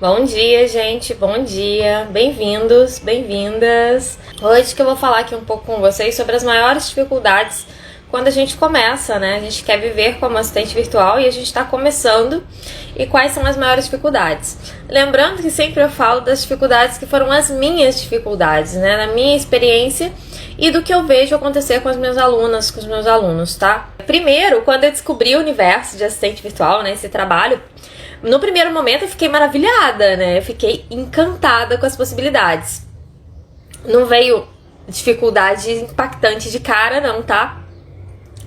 Bom dia, gente, bom dia, bem-vindos, bem-vindas. Hoje que eu vou falar aqui um pouco com vocês sobre as maiores dificuldades quando a gente começa, né? A gente quer viver como assistente virtual e a gente está começando. E quais são as maiores dificuldades? Lembrando que sempre eu falo das dificuldades que foram as minhas dificuldades, né? Na minha experiência e do que eu vejo acontecer com as minhas alunas, com os meus alunos, tá? Primeiro, quando eu descobri o universo de assistente virtual, né? Esse trabalho, no primeiro momento eu fiquei maravilhada, né? Eu fiquei encantada com as possibilidades. Não veio dificuldade impactante de cara, não, tá?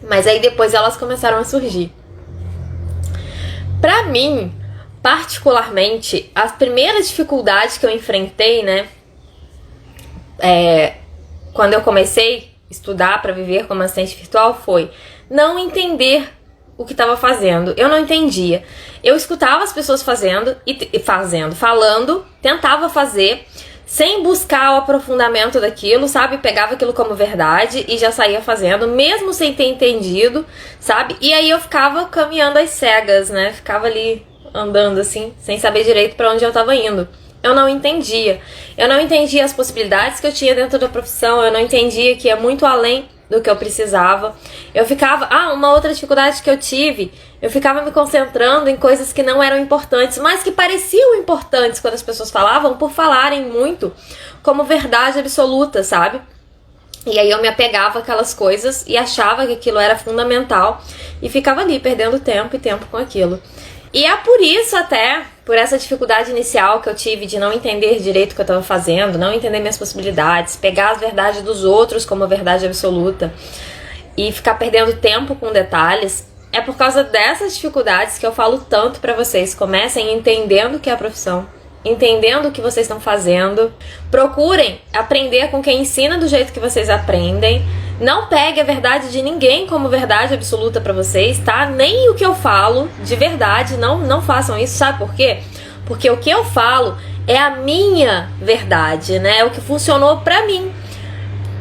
Mas aí depois elas começaram a surgir. Pra mim, particularmente, as primeiras dificuldades que eu enfrentei, né? Quando eu comecei a estudar para viver como assistente virtual foi não entender o que estava fazendo. Eu não entendia. Eu escutava as pessoas falando, tentava fazer, sem buscar o aprofundamento daquilo, sabe? Pegava aquilo como verdade e já saía fazendo, mesmo sem ter entendido, sabe? E aí eu ficava caminhando às cegas, né? Ficava ali andando assim, sem saber direito para onde eu estava indo. Eu não entendia. Eu não entendia as possibilidades que eu tinha dentro da profissão, eu não entendia que ia muito além do que eu precisava. Eu ficava... uma outra dificuldade que eu tive, eu ficava me concentrando em coisas que não eram importantes, mas que pareciam importantes quando as pessoas falavam, por falarem muito como verdade absoluta, sabe? E aí eu me apegava àquelas coisas e achava que aquilo era fundamental e ficava ali perdendo tempo e tempo com aquilo. E é por isso até, por essa dificuldade inicial que eu tive de não entender direito o que eu estava fazendo, não entender minhas possibilidades, pegar as verdades dos outros como verdade absoluta e ficar perdendo tempo com detalhes, é por causa dessas dificuldades que eu falo tanto para vocês. Comecem entendendo o que é a profissão, entendendo o que vocês estão fazendo, procurem aprender com quem ensina do jeito que vocês aprendem. Não pegue a verdade de ninguém como verdade absoluta pra vocês, tá? Nem o que eu falo de verdade, não façam isso, sabe por quê? Porque o que eu falo é a minha verdade, né? É o que funcionou pra mim.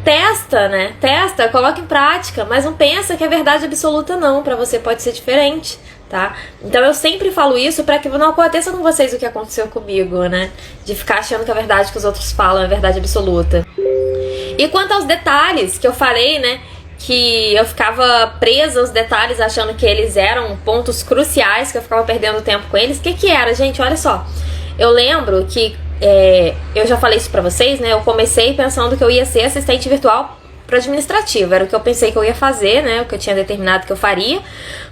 Testa, né? Testa, coloca em prática, mas não pensa que é verdade absoluta não, pra você pode ser diferente, tá? Então eu sempre falo isso pra que não aconteça com vocês o que aconteceu comigo, né? De ficar achando que a verdade que os outros falam é verdade absoluta. E quanto aos detalhes que eu falei, né, que eu ficava presa aos detalhes achando que eles eram pontos cruciais, que eu ficava perdendo tempo com eles, o que era, gente? Olha só, eu lembro que, eu já falei isso pra vocês, né, eu comecei pensando que eu ia ser assistente virtual para administrativo, era o que eu pensei que eu ia fazer, né, o que eu tinha determinado que eu faria,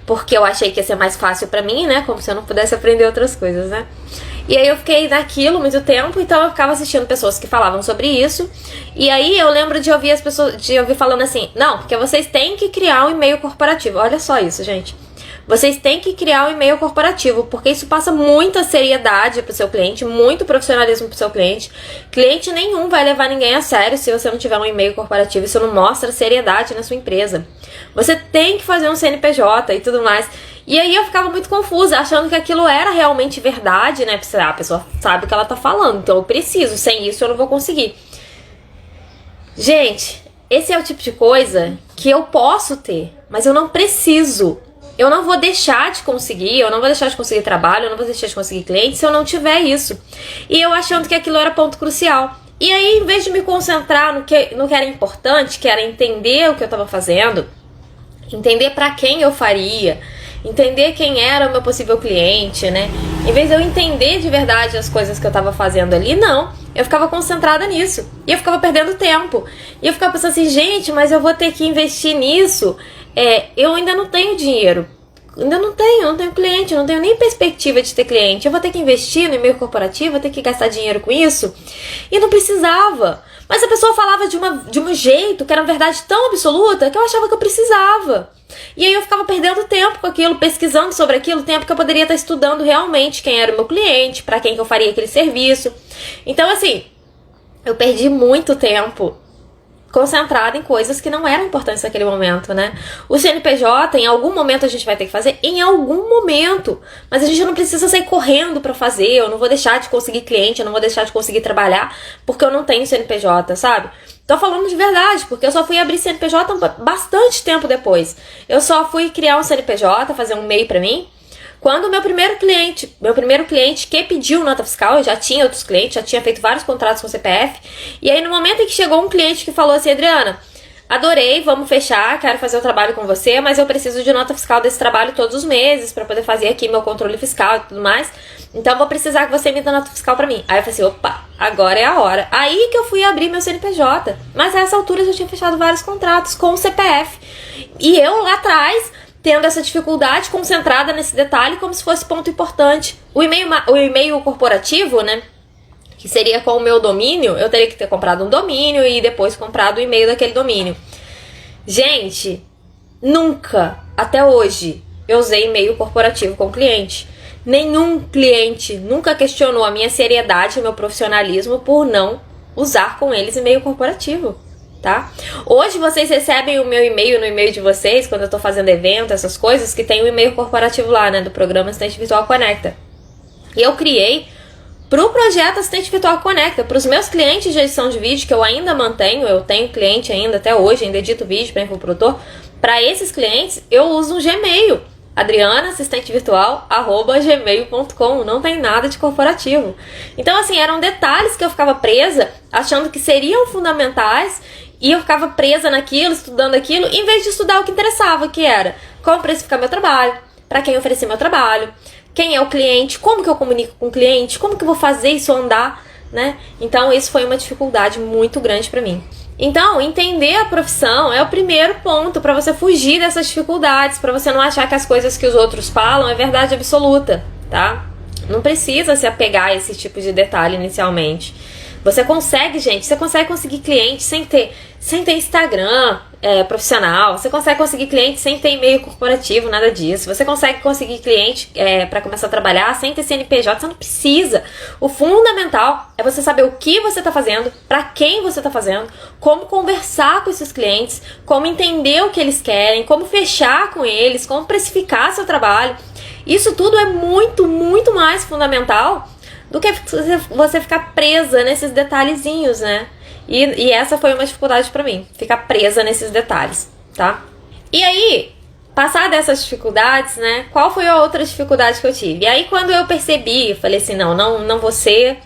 porque eu achei que ia ser mais fácil pra mim, né, como se eu não pudesse aprender outras coisas, né. E aí eu fiquei naquilo muito tempo, então eu ficava assistindo pessoas que falavam sobre isso. E aí eu lembro de ouvir as pessoas, de ouvir falando assim, não, porque vocês têm que criar um e-mail corporativo. Olha só isso, gente. Vocês têm que criar um e-mail corporativo, porque isso passa muita seriedade pro seu cliente, muito profissionalismo pro seu cliente. Cliente nenhum vai levar ninguém a sério se você não tiver um e-mail corporativo. Isso não mostra seriedade na sua empresa. Você tem que fazer um CNPJ e tudo mais. E aí eu ficava muito confusa, achando que aquilo era realmente verdade, né? A pessoa sabe o que ela tá falando, então eu preciso, sem isso eu não vou conseguir. Gente, esse é o tipo de coisa que eu posso ter, mas eu não preciso. Eu não vou deixar de conseguir, eu não vou deixar de conseguir trabalho, eu não vou deixar de conseguir cliente se eu não tiver isso. E eu achando que aquilo era ponto crucial. E aí, em vez de me concentrar no que era importante, que era entender o que eu tava fazendo, entender pra quem eu faria, entender quem era o meu possível cliente, né? Em vez de eu entender de verdade as coisas que eu tava fazendo ali, não. Eu ficava concentrada nisso. E eu ficava perdendo tempo. E eu ficava pensando assim, gente, mas eu vou ter que investir nisso. Eu ainda não tenho dinheiro. Ainda não tenho cliente, não tenho nem perspectiva de ter cliente. Eu vou ter que investir no e-mail corporativo, vou ter que gastar dinheiro com isso. E não precisava. Mas a pessoa falava de um jeito que era uma verdade tão absoluta que eu achava que eu precisava. E aí eu ficava perdendo tempo com aquilo, pesquisando sobre aquilo, tempo que eu poderia estar estudando realmente quem era o meu cliente, para quem que eu faria aquele serviço. Então, assim, eu perdi muito tempo concentrada em coisas que não eram importantes naquele momento, né? O CNPJ, em algum momento a gente vai ter que fazer, em algum momento. Mas a gente não precisa sair correndo pra fazer, eu não vou deixar de conseguir cliente, eu não vou deixar de conseguir trabalhar porque eu não tenho CNPJ, sabe? Tô falando de verdade, porque eu só fui abrir CNPJ bastante tempo depois. Eu só fui criar um CNPJ, fazer um MEI pra mim, Quando o meu primeiro cliente que pediu nota fiscal, eu já tinha outros clientes, já tinha feito vários contratos com o CPF, e aí no momento em que chegou um cliente que falou assim, Adriana, adorei, vamos fechar, quero fazer o trabalho com você, mas eu preciso de nota fiscal desse trabalho todos os meses para poder fazer aqui meu controle fiscal e tudo mais. Então vou precisar que você emita nota fiscal para mim. Aí eu falei assim, opa, agora é a hora. Aí que eu fui abrir meu CNPJ. Mas a essa altura eu já tinha fechado vários contratos com o CPF. E eu lá atrás, tendo essa dificuldade, concentrada nesse detalhe como se fosse ponto importante. O e-mail corporativo, né? Que seria com o meu domínio, eu teria que ter comprado um domínio e depois comprado o e-mail daquele domínio. Gente, nunca, até hoje, eu usei e-mail corporativo com cliente. Nenhum cliente nunca questionou a minha seriedade e o meu profissionalismo por não usar com eles e-mail corporativo, tá? Hoje vocês recebem o meu e-mail no e-mail de vocês, quando eu tô fazendo evento, essas coisas, que tem o e-mail corporativo lá, né, do programa Assistente Virtual Conecta. E eu criei pro projeto Assistente Virtual Conecta, para os meus clientes de edição de vídeo, que eu ainda mantenho, eu tenho cliente ainda até hoje, ainda edito vídeo para infoprodutor. Para esses clientes, eu uso um Gmail, adrianaassistentevirtual@gmail.com, não tem nada de corporativo. Então, assim, eram detalhes que eu ficava presa, achando que seriam fundamentais, e eu ficava presa naquilo, estudando aquilo, em vez de estudar o que interessava, que era como precificar meu trabalho, para quem oferecer meu trabalho, quem é o cliente, como que eu comunico com o cliente, como que eu vou fazer isso andar, né? Então, isso foi uma dificuldade muito grande para mim. Então, entender a profissão é o primeiro ponto para você fugir dessas dificuldades, para você não achar que as coisas que os outros falam é verdade absoluta, tá? Não precisa se apegar a esse tipo de detalhe inicialmente. Você consegue, gente, você consegue conseguir cliente sem ter Instagram profissional, você consegue conseguir cliente sem ter e-mail corporativo, nada disso. Você consegue conseguir cliente para começar a trabalhar sem ter CNPJ, você não precisa. O fundamental é você saber o que você está fazendo, para quem você está fazendo, como conversar com esses clientes, como entender o que eles querem, como fechar com eles, como precificar seu trabalho. Isso tudo é muito, muito mais fundamental do que você ficar presa nesses detalhezinhos, né? E essa foi uma dificuldade pra mim, ficar presa nesses detalhes, tá? E aí, passar dessas dificuldades, né? Qual foi a outra dificuldade que eu tive? E aí, quando eu percebi, eu falei assim, não vou ser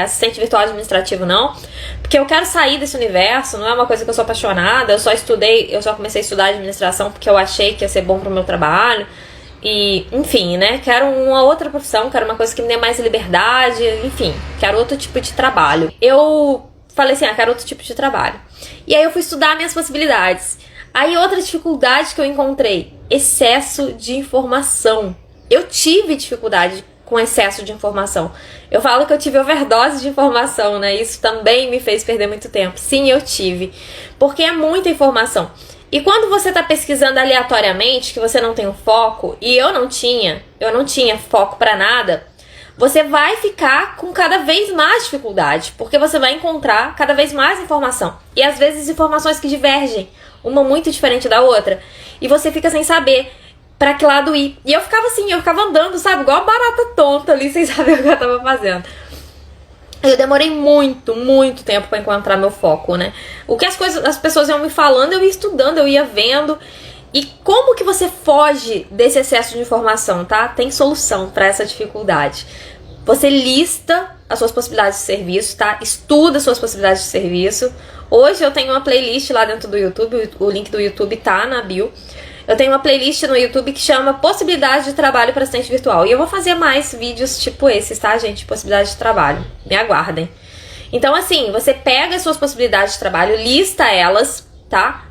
assistente virtual administrativo, não, porque eu quero sair desse universo, não é uma coisa que eu sou apaixonada, eu só comecei a estudar administração porque eu achei que ia ser bom pro meu trabalho. E, enfim, né, quero uma outra profissão, quero uma coisa que me dê mais liberdade, enfim, quero outro tipo de trabalho. Eu falei assim, quero outro tipo de trabalho. E aí eu fui estudar minhas possibilidades. Aí outra dificuldade que eu encontrei, excesso de informação. Eu tive dificuldade com excesso de informação. Eu falo que eu tive overdose de informação, né, isso também me fez perder muito tempo. Sim, eu tive, porque é muita informação. E quando você está pesquisando aleatoriamente, que você não tem um foco, e eu não tinha foco para nada, você vai ficar com cada vez mais dificuldade, porque você vai encontrar cada vez mais informação. E às vezes informações que divergem, uma muito diferente da outra, e você fica sem saber para que lado ir. E eu ficava assim, eu ficava andando, sabe, igual uma barata tonta ali, sem saber o que eu tava fazendo. Eu demorei muito, muito tempo para encontrar meu foco, né? O que as pessoas iam me falando, eu ia estudando, eu ia vendo. E como que você foge desse excesso de informação, tá? Tem solução para essa dificuldade. Você lista as suas possibilidades de serviço, tá? Estuda as suas possibilidades de serviço. Hoje eu tenho uma playlist lá dentro do YouTube, o link do YouTube tá na bio. Eu tenho uma playlist no YouTube que chama Possibilidade de Trabalho para Assistente Virtual. E eu vou fazer mais vídeos tipo esses, tá, gente? Possibilidade de trabalho. Me aguardem. Então, assim, você pega as suas possibilidades de trabalho, lista elas, tá?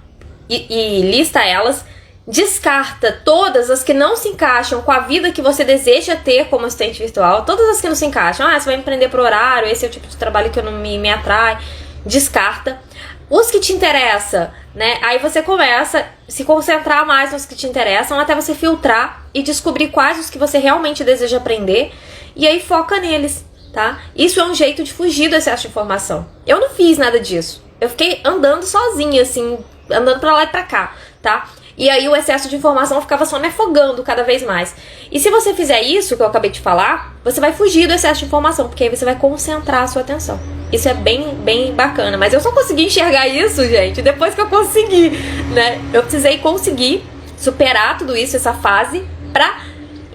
E lista elas, descarta todas as que não se encaixam com a vida que você deseja ter como assistente virtual. Todas as que não se encaixam. Você vai empreender por horário, esse é o tipo de trabalho que não me atrai. Descarta. Os que te interessam, né? Aí você começa a se concentrar mais nos que te interessam até você filtrar e descobrir quais os que você realmente deseja aprender e aí foca neles, tá? Isso é um jeito de fugir do excesso de informação. Eu não fiz nada disso. Eu fiquei andando sozinha, assim, andando pra lá e pra cá, tá? E aí o excesso de informação ficava só me afogando cada vez mais. E se você fizer isso que eu acabei de falar, você vai fugir do excesso de informação, porque aí você vai concentrar a sua atenção. Isso é bem, bem bacana. Mas eu só consegui enxergar isso, gente, depois que eu consegui, né? Eu precisei conseguir superar tudo isso, essa fase, pra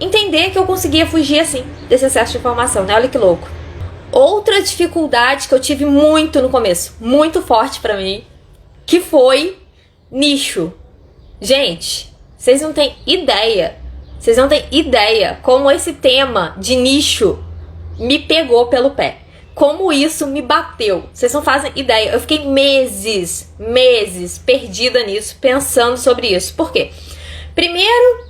entender que eu conseguia fugir assim desse excesso de informação, né? Olha que louco. Outra dificuldade que eu tive muito no começo, muito forte pra mim, que foi nicho. Gente, vocês não têm ideia como esse tema de nicho me pegou pelo pé. Como isso me bateu. Vocês não fazem ideia. Eu fiquei meses perdida nisso, pensando sobre isso. Por quê? Primeiro,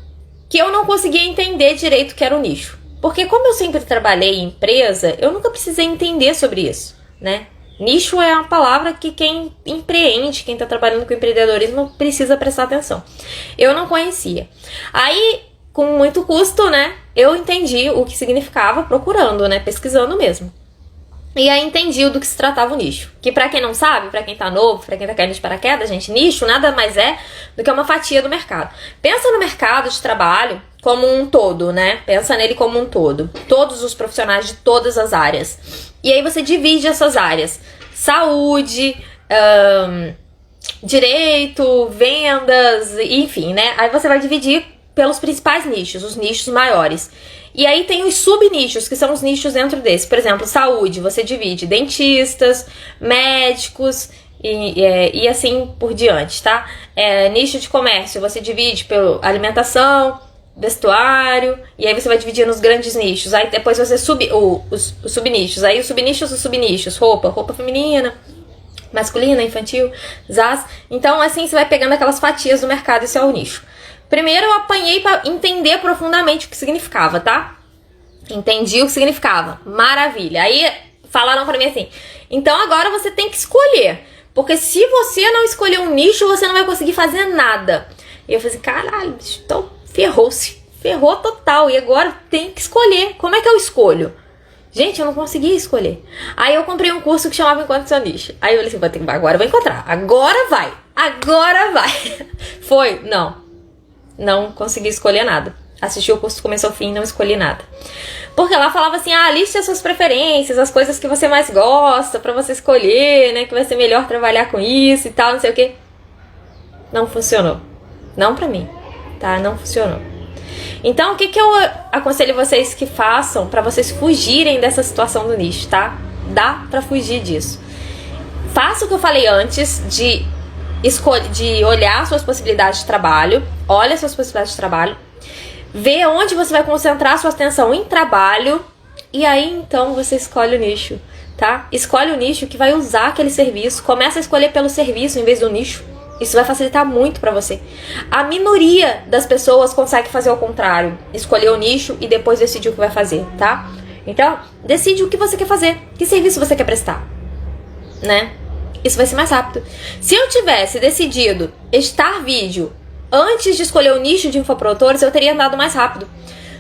que eu não conseguia entender direito o que era o nicho. Porque como eu sempre trabalhei em empresa, eu nunca precisei entender sobre isso, né? Nicho é uma palavra que quem empreende, quem tá trabalhando com empreendedorismo, precisa prestar atenção. Eu não conhecia. Aí, com muito custo, né, eu entendi o que significava procurando, né, pesquisando mesmo. E aí entendi do que se tratava o nicho. Que pra quem não sabe, pra quem tá novo, pra quem tá caindo de paraquedas, gente, nicho nada mais é do que uma fatia do mercado. Pensa no mercado de trabalho como um todo, né? Pensa nele como um todo. Todos os profissionais de todas as áreas. E aí você divide essas áreas. Saúde, direito, vendas, enfim, né? Aí você vai dividir pelos principais nichos, os nichos maiores. E aí tem os subnichos, que são os nichos dentro desse. Por exemplo, saúde, você divide dentistas, médicos e assim por diante, tá? Nicho de comércio, você divide pela alimentação, vestuário, e aí você vai dividir nos grandes nichos. Aí depois você os subnichos. Aí os subnichos, roupa feminina, masculina, infantil, zaz. Então assim você vai pegando aquelas fatias do mercado, esse é o nicho. Primeiro eu apanhei para entender profundamente o que significava, tá? Entendi o que significava. Maravilha. Aí falaram pra mim assim, então agora você tem que escolher. Porque se você não escolher um nicho, você não vai conseguir fazer nada. E eu falei assim, caralho, então ferrou-se. Ferrou total. E agora tem que escolher. Como é que eu escolho? Gente, eu não conseguia escolher. Aí eu comprei um curso que chamava Encontre Seu Nicho. Aí eu falei assim, agora eu vou encontrar. Agora vai. Foi? Não consegui escolher nada. Assisti o curso do começo ao fim e não escolhi nada. Porque lá falava assim, liste as suas preferências, as coisas que você mais gosta pra você escolher, né? Que vai ser melhor trabalhar com isso e tal, não sei o quê. Não funcionou. Não pra mim, tá? Não funcionou. Então, o que eu aconselho vocês que façam pra vocês fugirem dessa situação do nicho, tá? Dá pra fugir disso. Faça o que eu falei antes de olhar suas possibilidades de trabalho. Olha suas possibilidades de trabalho. Vê onde você vai concentrar sua atenção em trabalho. E aí, então, você escolhe o nicho, tá? Escolhe o nicho que vai usar aquele serviço. Começa a escolher pelo serviço em vez do nicho. Isso vai facilitar muito pra você. A minoria das pessoas consegue fazer o contrário. Escolher o nicho e depois decidir o que vai fazer, tá? Então, decide o que você quer fazer. Que serviço você quer prestar, né? Isso vai ser mais rápido. Se eu tivesse decidido editar vídeo antes de escolher o nicho de infoprodutores, eu teria andado mais rápido.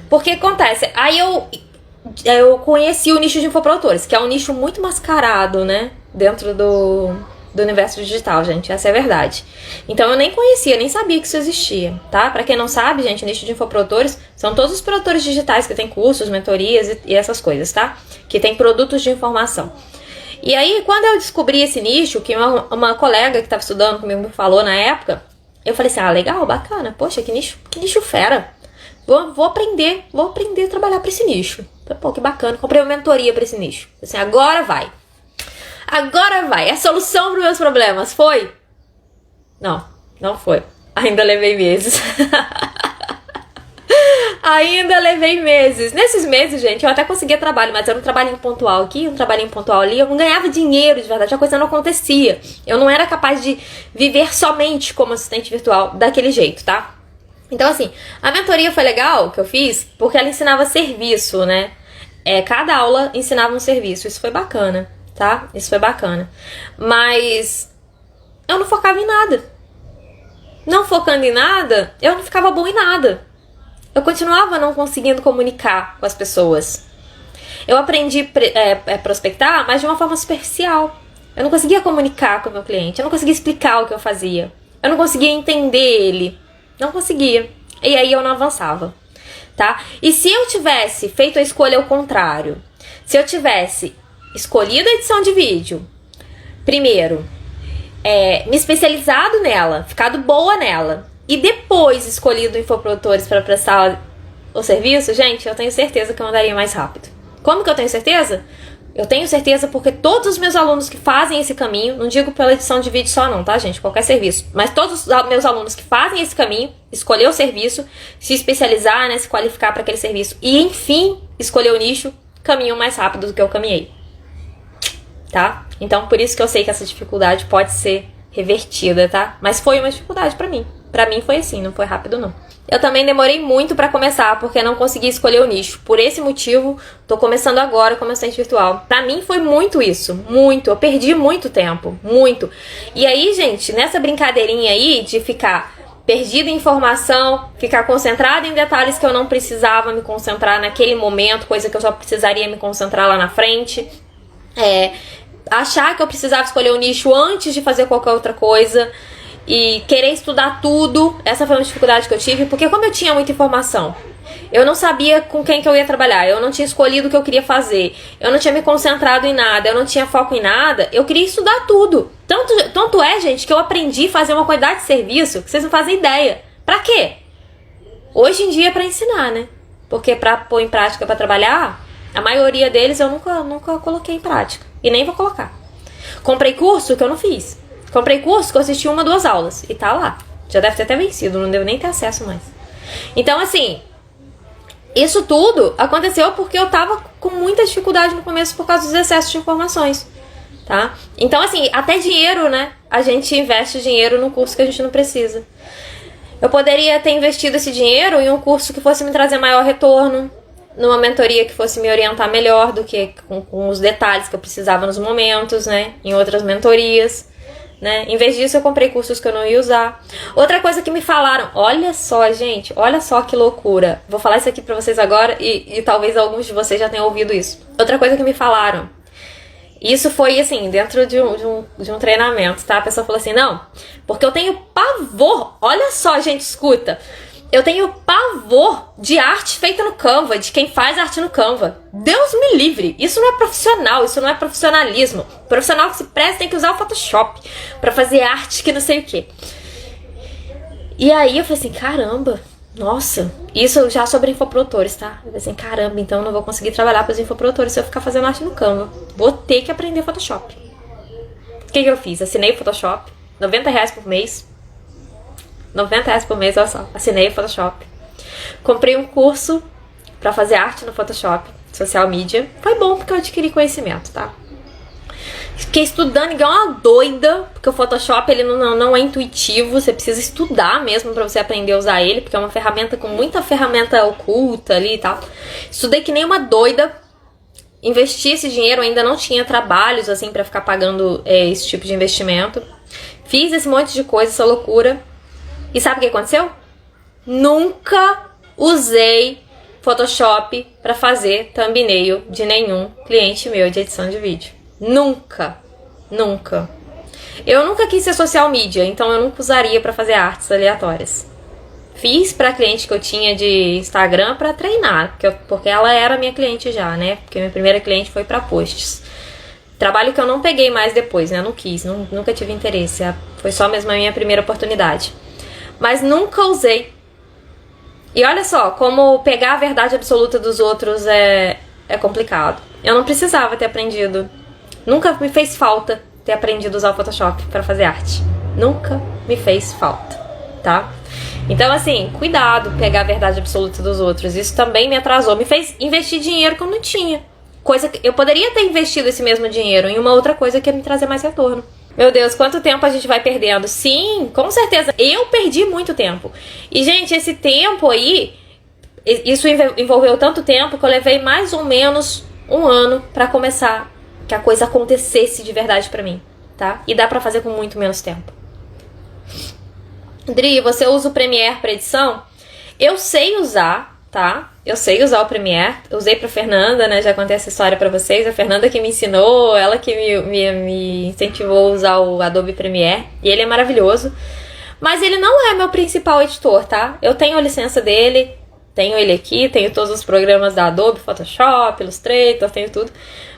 Porque acontece, aí eu conheci o nicho de infoprodutores, que é um nicho muito mascarado, né? Dentro do universo digital, gente. Essa é a verdade. Então eu nem conhecia, nem sabia que isso existia, tá? Pra quem não sabe, gente, o nicho de infoprodutores são todos os produtores digitais que têm cursos, mentorias e essas coisas, tá? Que tem produtos de informação. E aí, quando eu descobri esse nicho, que uma colega que estava estudando comigo me falou na época, eu falei assim, legal, bacana, poxa, que nicho fera. Vou aprender a trabalhar para esse nicho. Pô, que bacana, comprei uma mentoria para esse nicho. Assim, agora vai. É a solução para os meus problemas. Foi? Não foi. Ainda levei meses. Nesses meses, gente, eu até conseguia trabalho, mas era um trabalhinho pontual aqui, um trabalhinho pontual ali. Eu não ganhava dinheiro de verdade, a coisa não acontecia. Eu não era capaz de viver somente como assistente virtual daquele jeito, tá? Então, assim, a mentoria foi legal que eu fiz porque ela ensinava serviço, né? Cada aula ensinava um serviço. Isso foi bacana, tá? Isso foi bacana. Mas eu não focava em nada. Não focando em nada, eu não ficava bom em nada. Eu continuava não conseguindo comunicar com as pessoas. Eu aprendi prospectar, mas de uma forma superficial. Eu não conseguia comunicar com o meu cliente. Eu não conseguia explicar o que eu fazia. Eu não conseguia entender ele. Não conseguia. E aí eu não avançava, tá? E se eu tivesse feito a escolha ao contrário, se eu tivesse escolhido a edição de vídeo, primeiro, me especializado nela, ficado boa nela, e depois escolhido infoprodutores para prestar o serviço, gente, eu tenho certeza que eu andaria mais rápido. Como que eu tenho certeza? Eu tenho certeza porque todos os meus alunos que fazem esse caminho, não digo pela edição de vídeo só não, tá, gente? Qualquer serviço. Mas todos os meus alunos que fazem esse caminho, escolher o serviço, se especializar, né, se qualificar para aquele serviço e, enfim, escolher o nicho, caminham mais rápido do que eu caminhei. Tá? Então, por isso que eu sei que essa dificuldade pode ser revertida, tá? Mas foi uma dificuldade pra mim. Pra mim foi assim, não foi rápido não. Eu também demorei muito pra começar, porque não consegui escolher o nicho. Por esse motivo, tô começando agora como assistente virtual. Pra mim foi muito isso, muito. Eu perdi muito tempo, muito. E aí, gente, nessa brincadeirinha aí de ficar perdida em informação, ficar concentrada em detalhes que eu não precisava me concentrar naquele momento, coisa que eu só precisaria me concentrar lá na frente. Achar que eu precisava escolher o nicho antes de fazer qualquer outra coisa e querer estudar tudo. Essa foi uma dificuldade que eu tive, porque como eu tinha muita informação, eu não sabia com quem que eu ia trabalhar, eu não tinha escolhido o que eu queria fazer, eu não tinha me concentrado em nada, eu não tinha foco em nada, eu queria estudar tudo. Tanto é, gente, que eu aprendi a fazer uma quantidade de serviço que vocês não fazem ideia. Pra quê? Hoje em dia é pra ensinar, né? Porque pra pôr em prática, pra trabalhar, a maioria deles eu nunca coloquei em prática. E nem vou colocar. Comprei curso que eu não fiz. Comprei curso que eu assisti 1 ou 2 aulas. E tá lá. Já deve ter até vencido. Não devo nem ter acesso mais. Então, assim, isso tudo aconteceu porque eu tava com muita dificuldade no começo por causa dos excessos de informações. Tá? Então, assim, até dinheiro, né? A gente investe dinheiro num curso que a gente não precisa. Eu poderia ter investido esse dinheiro em um curso que fosse me trazer maior retorno, numa mentoria que fosse me orientar melhor do que com os detalhes que eu precisava nos momentos, né? Em outras mentorias, né? Em vez disso, eu comprei cursos que eu não ia usar. Outra coisa que me falaram, olha só, gente, olha só que loucura. Vou falar isso aqui pra vocês agora e talvez alguns de vocês já tenham ouvido isso. Outra coisa que me falaram, isso foi assim, dentro de um treinamento, tá? A pessoa falou assim, não, porque eu tenho pavor, olha só, gente, escuta. Eu tenho pavor de arte feita no Canva, de quem faz arte no Canva. Deus me livre. Isso não é profissional, isso não é profissionalismo. Profissional que se presta tem que usar o Photoshop pra fazer arte que não sei o quê. E aí eu falei assim, caramba, nossa. Isso já sobre infoprodutores, tá? Eu falei assim, caramba, então eu não vou conseguir trabalhar para os infoprodutores se eu ficar fazendo arte no Canva. Vou ter que aprender Photoshop. O que eu fiz? Assinei o Photoshop, R$90 por mês. R$90 por mês, olha só. Assinei o Photoshop. Comprei um curso pra fazer arte no Photoshop, social media. Foi bom porque eu adquiri conhecimento, tá? Fiquei estudando igual uma doida, porque o Photoshop ele não é intuitivo, você precisa estudar mesmo pra você aprender a usar ele, porque é uma ferramenta com muita ferramenta oculta ali e tal. Estudei que nem uma doida. Investi esse dinheiro, ainda não tinha trabalhos assim pra ficar pagando esse tipo de investimento. Fiz esse monte de coisa, essa loucura. E sabe o que aconteceu? Nunca usei Photoshop para fazer thumbnail de nenhum cliente meu de edição de vídeo. Nunca. Nunca. Eu nunca quis ser social media, então eu nunca usaria para fazer artes aleatórias. Fiz para cliente que eu tinha de Instagram para treinar, porque ela era minha cliente já, né? Porque minha primeira cliente foi para posts. Trabalho que eu não peguei mais depois, né? Eu não quis, nunca tive interesse. Foi só mesmo a minha primeira oportunidade. Mas nunca usei. E olha só, como pegar a verdade absoluta dos outros é complicado. Eu não precisava ter aprendido. Nunca me fez falta ter aprendido a usar o Photoshop para fazer arte. Nunca me fez falta, tá? Então, assim, cuidado pegar a verdade absoluta dos outros. Isso também me atrasou. Me fez investir dinheiro que eu não tinha. Coisa que eu poderia ter investido esse mesmo dinheiro em uma outra coisa que ia me trazer mais retorno. Meu Deus, quanto tempo a gente vai perdendo? Sim, com certeza. Eu perdi muito tempo. E, gente, esse tempo aí, isso envolveu tanto tempo que eu levei mais ou menos 1 ano pra começar que a coisa acontecesse de verdade pra mim, tá? E dá pra fazer com muito menos tempo. Dri, você usa o Premiere pra edição? Eu sei usar, tá? Eu sei usar o Premiere. Usei pra Fernanda, né? Já contei essa história pra vocês. A Fernanda que me ensinou, ela que me incentivou a usar o Adobe Premiere. E ele é maravilhoso. Mas ele não é meu principal editor, tá? Eu tenho a licença dele, tenho ele aqui, tenho todos os programas da Adobe, Photoshop, Illustrator, tenho tudo.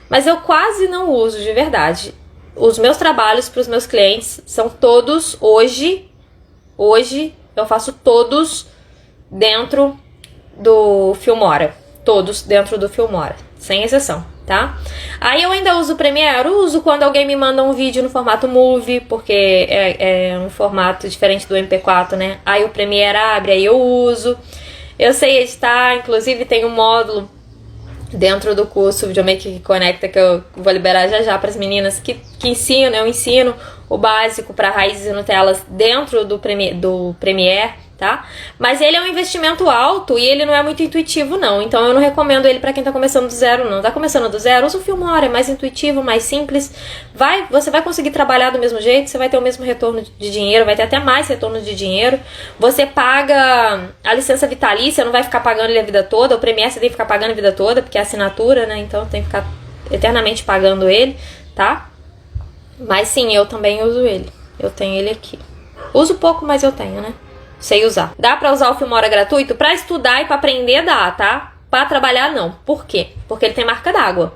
Mas eu quase não uso de verdade. Os meus trabalhos pros meus clientes são todos hoje eu faço todos dentro do Filmora. Todos dentro do Filmora, sem exceção, tá? Aí eu ainda uso o Premiere, uso quando alguém me manda um vídeo no formato Movie, porque é um formato diferente do MP4, né? Aí o Premiere abre, aí eu uso. Eu sei editar, inclusive tem um módulo dentro do curso Videomaker que Conecta, que eu vou liberar já para as meninas, que eu ensino o básico para raízes e Nutellas dentro do Premiere, tá? Mas ele é um investimento alto e ele não é muito intuitivo, não. Então eu não recomendo ele para quem tá começando do zero, não. Tá começando do zero, usa o Filmora, é mais intuitivo, mais simples. Você vai conseguir trabalhar do mesmo jeito, você vai ter o mesmo retorno de dinheiro, vai ter até mais retorno de dinheiro. Você paga a licença vitalícia, não vai ficar pagando ele a vida toda. O Premiere você tem que ficar pagando a vida toda, porque é assinatura, né? Então tem que ficar eternamente pagando ele, tá? Mas sim, eu também uso ele. Eu tenho ele aqui. Uso pouco, mas eu tenho, né? Sei usar. Dá pra usar o Filmora gratuito? Pra estudar e pra aprender dá, tá? Pra trabalhar não. Por quê? Porque ele tem marca d'água.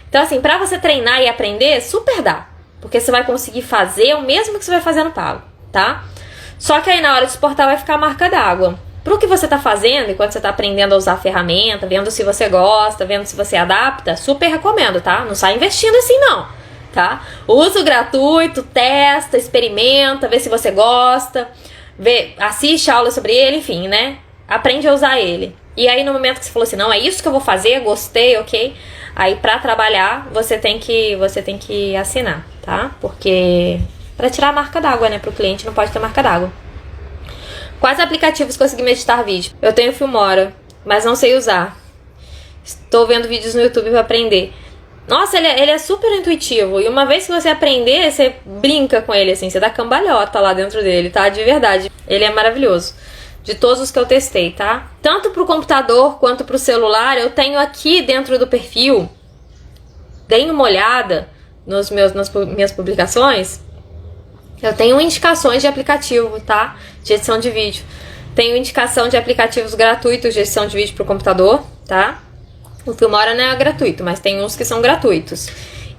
Então assim, pra você treinar e aprender, super dá. Porque você vai conseguir fazer o mesmo que você vai fazer no pago, tá? Só que aí na hora de exportar vai ficar a marca d'água. Pro que você tá fazendo, enquanto você tá aprendendo a usar a ferramenta, vendo se você gosta, vendo se você adapta, super recomendo, tá? Não sai investindo assim não, tá? Usa o gratuito, testa, experimenta, vê se você gosta. Assiste a aula sobre ele, enfim, né? Aprende a usar ele. E aí no momento que você falou assim, não, é isso que eu vou fazer, gostei, ok? Aí pra trabalhar, você tem que assinar, tá? Porque pra tirar a marca d'água, né? Pro cliente não pode ter marca d'água. Quais aplicativos consegui editar vídeo? Eu tenho Filmora, mas não sei usar. Estou vendo vídeos no YouTube pra aprender. Nossa, ele é super intuitivo. E uma vez que você aprender, você brinca com ele, assim. Você dá cambalhota lá dentro dele, tá? De verdade. Ele é maravilhoso. De todos os que eu testei, tá? Tanto pro computador quanto pro celular, eu tenho aqui dentro do perfil. Deem uma olhada nas minhas publicações. Eu tenho indicações de aplicativo, tá? De edição de vídeo. Tenho indicação de aplicativos gratuitos de edição de vídeo pro computador, tá? O Filmora não é gratuito, mas tem uns que são gratuitos.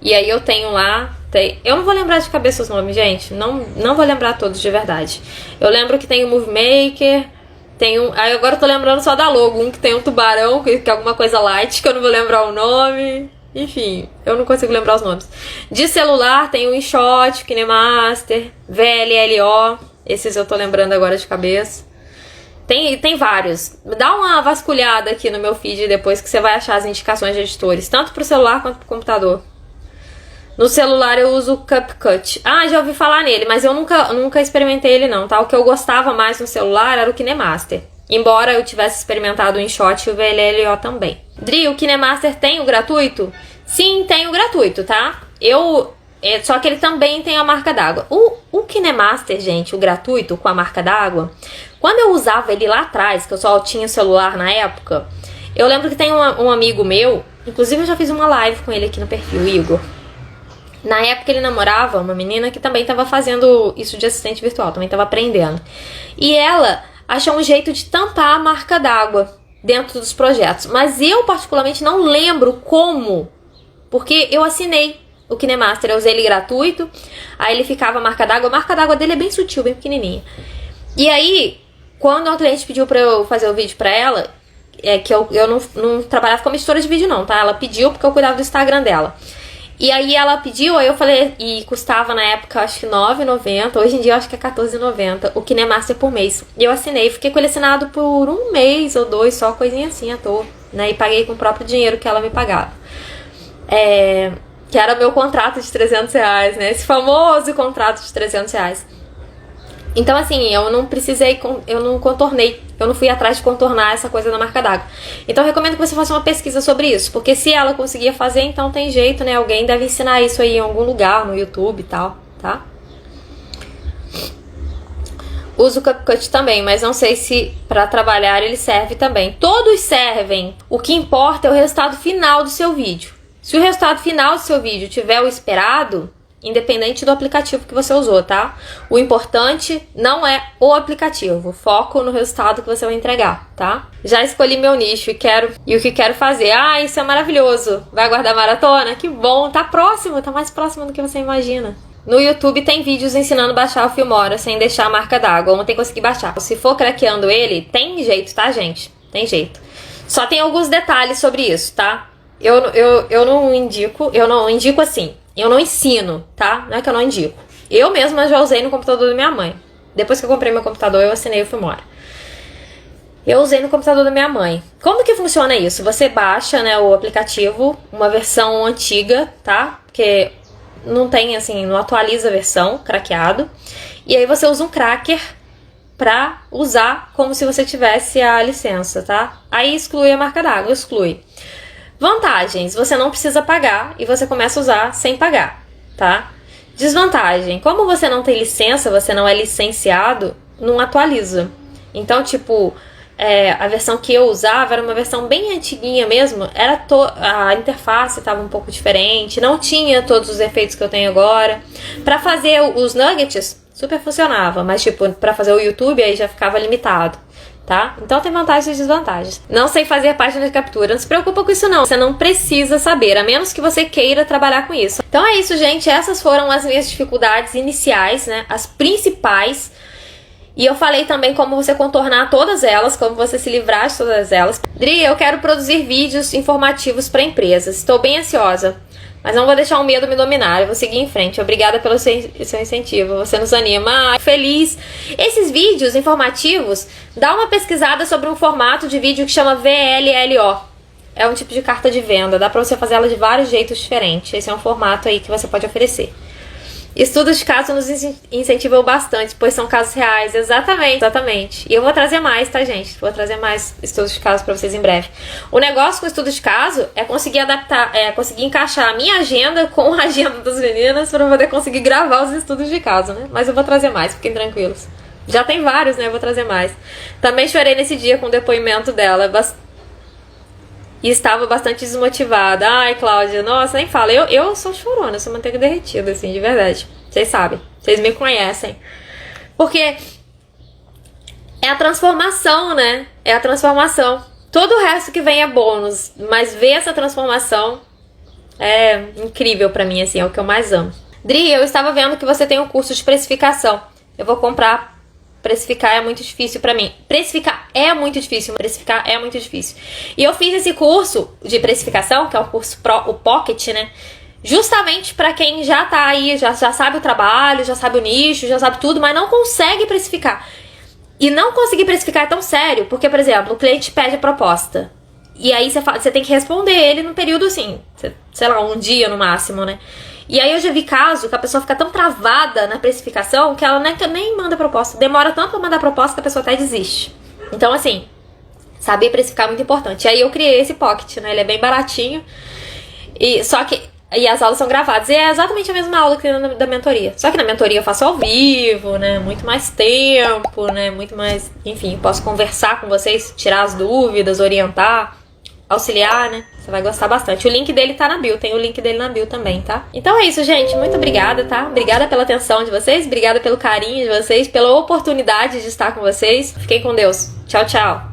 E aí eu tenho lá... Eu não vou lembrar de cabeça os nomes, gente. Não vou lembrar todos de verdade. Eu lembro que tem o Movie Maker. Tem um... Aí agora eu tô lembrando só da logo. Um que tem um tubarão, que é alguma coisa light, que eu não vou lembrar o nome. Enfim, eu não consigo lembrar os nomes. De celular tem o InShot, o KineMaster, VLLO. Esses eu tô lembrando agora de cabeça. Tem vários. Dá uma vasculhada aqui no meu feed depois que você vai achar as indicações de editores, tanto pro celular quanto pro computador. No celular eu uso o CapCut. Ah, já ouvi falar nele, mas eu nunca experimentei ele não, tá? O que eu gostava mais no celular era o KineMaster. Embora eu tivesse experimentado o InShot e o VLLO também. Dri, o KineMaster tem o gratuito? Sim, tem o gratuito, tá? Só que ele também tem a marca d'água. O KineMaster, gente, o gratuito com a marca d'água, quando eu usava ele lá atrás, que eu só tinha o celular na época, eu lembro que tem um amigo meu, inclusive eu já fiz uma live com ele aqui no perfil, Igor. Na época ele namorava uma menina que também estava fazendo isso de assistente virtual, também estava aprendendo. E ela achou um jeito de tampar a marca d'água dentro dos projetos. Mas eu particularmente não lembro como, porque eu assinei o KineMaster, eu usei ele gratuito, aí ele ficava a marca d'água dele é bem sutil, bem pequenininha. E aí, quando a cliente pediu pra eu fazer o vídeo pra ela, que eu não trabalhava como editora de vídeo não, tá? Ela pediu porque eu cuidava do Instagram dela. E aí ela pediu, aí eu falei, e custava na época acho que R$9,90, hoje em dia eu acho que é R$14,90, o KineMaster por mês. E eu assinei, fiquei com ele assinado por um mês ou dois, só coisinha assim à toa, né? E paguei com o próprio dinheiro que ela me pagava. Que era o meu contrato de R$300, né? Esse famoso contrato de R$300. Então, assim, eu não contornei, eu não fui atrás de contornar essa coisa da marca d'água. Então, eu recomendo que você faça uma pesquisa sobre isso, porque se ela conseguia fazer, então tem jeito, né? Alguém deve ensinar isso aí em algum lugar, no YouTube e tal, tá? Uso o CapCut também, mas não sei se para trabalhar ele serve também. Todos servem, o que importa é o resultado final do seu vídeo. Se o resultado final do seu vídeo tiver o esperado, independente do aplicativo que você usou, tá? O importante não é o aplicativo, foco no resultado que você vai entregar, tá? Já escolhi meu nicho e o que quero fazer. Ah, isso é maravilhoso. Vai guardar maratona? Que bom, tá próximo, tá mais próximo do que você imagina. No YouTube tem vídeos ensinando a baixar o Filmora sem deixar a marca d'água. Ontem consegui baixar. Se for craqueando ele, tem jeito, tá, gente? Tem jeito. Só tem alguns detalhes sobre isso, tá? Eu não indico assim, eu não ensino, tá? Não é que eu não indico. Eu mesma já usei no computador da minha mãe. Depois que eu comprei meu computador, eu assinei e fui embora. Eu usei no computador da minha mãe. Como que funciona isso? Você baixa, né, o aplicativo, uma versão antiga, tá? Porque não tem, assim, não atualiza a versão, craqueado. E aí você usa um cracker pra usar como se você tivesse a licença, tá? Aí exclui a marca d'água, exclui. Vantagens, você não precisa pagar e você começa a usar sem pagar, tá? Desvantagem, como você não tem licença, você não é licenciado, não atualiza. Então, tipo, a versão que eu usava era uma versão bem antiguinha mesmo, a interface estava um pouco diferente, não tinha todos os efeitos que eu tenho agora. Pra fazer os nuggets, super funcionava, mas tipo, pra fazer o YouTube aí já ficava limitado, tá? Então tem vantagens e desvantagens. Não sei fazer página de captura, não se preocupa com isso não, você não precisa saber, a menos que você queira trabalhar com isso. Então é isso, gente, essas foram as minhas dificuldades iniciais, né, as principais. E eu falei também como você contornar todas elas, como você se livrar de todas elas. Dri, eu quero produzir vídeos informativos para empresas. Estou bem ansiosa, mas não vou deixar o medo me dominar. Eu vou seguir em frente. Obrigada pelo seu incentivo. Você nos anima. Feliz. Esses vídeos informativos, dá uma pesquisada sobre um formato de vídeo que chama VLLO. É um tipo de carta de venda. Dá para você fazer ela de vários jeitos diferentes. Esse é um formato aí que você pode oferecer. Estudos de caso nos incentivam bastante, pois são casos reais, exatamente. E eu vou trazer mais, tá, gente? Vou trazer mais estudos de caso pra vocês em breve. O negócio com estudos de caso é conseguir adaptar, conseguir encaixar a minha agenda com a agenda das meninas pra poder conseguir gravar os estudos de caso, né? Mas eu vou trazer mais, fiquem tranquilos. Já tem vários, né? Eu vou trazer mais. Também chorei nesse dia com o depoimento dela, e estava bastante desmotivada. Ai, Cláudia, nossa, nem fala. Eu sou chorona, eu sou manteiga derretida, assim, de verdade. Vocês sabem, vocês me conhecem. Porque é a transformação, né? É a transformação. Todo o resto que vem é bônus, mas ver essa transformação é incrível pra mim, assim, é o que eu mais amo. Dri, eu estava vendo que você tem um curso de precificação. Eu vou comprar. Precificar é muito difícil pra mim. Precificar é muito difícil. E eu fiz esse curso de precificação, que é o curso o Pocket, né? Justamente pra quem já tá aí, já sabe o trabalho, já sabe o nicho, já sabe tudo, mas não consegue precificar. E não conseguir precificar é tão sério, porque, por exemplo, o cliente pede a proposta. E aí você tem que responder ele num período assim, sei lá, um dia no máximo, né? E aí eu já vi caso que a pessoa fica tão travada na precificação que ela nem manda proposta. Demora tanto pra mandar proposta que a pessoa até desiste. Então, assim, saber precificar é muito importante. E aí eu criei esse Pocket, né? Ele é bem baratinho. E as aulas são gravadas. E é exatamente a mesma aula que da mentoria. Só que na mentoria eu faço ao vivo, né? Muito mais tempo, né? Muito mais... Enfim, posso conversar com vocês, tirar as dúvidas, orientar, auxiliar, né? Você vai gostar bastante. O link dele tá na bio. Tem o link dele na bio também, tá? Então é isso, gente. Muito obrigada, tá? Obrigada pela atenção de vocês. Obrigada pelo carinho de vocês. Pela oportunidade de estar com vocês. Fiquem com Deus. Tchau, tchau.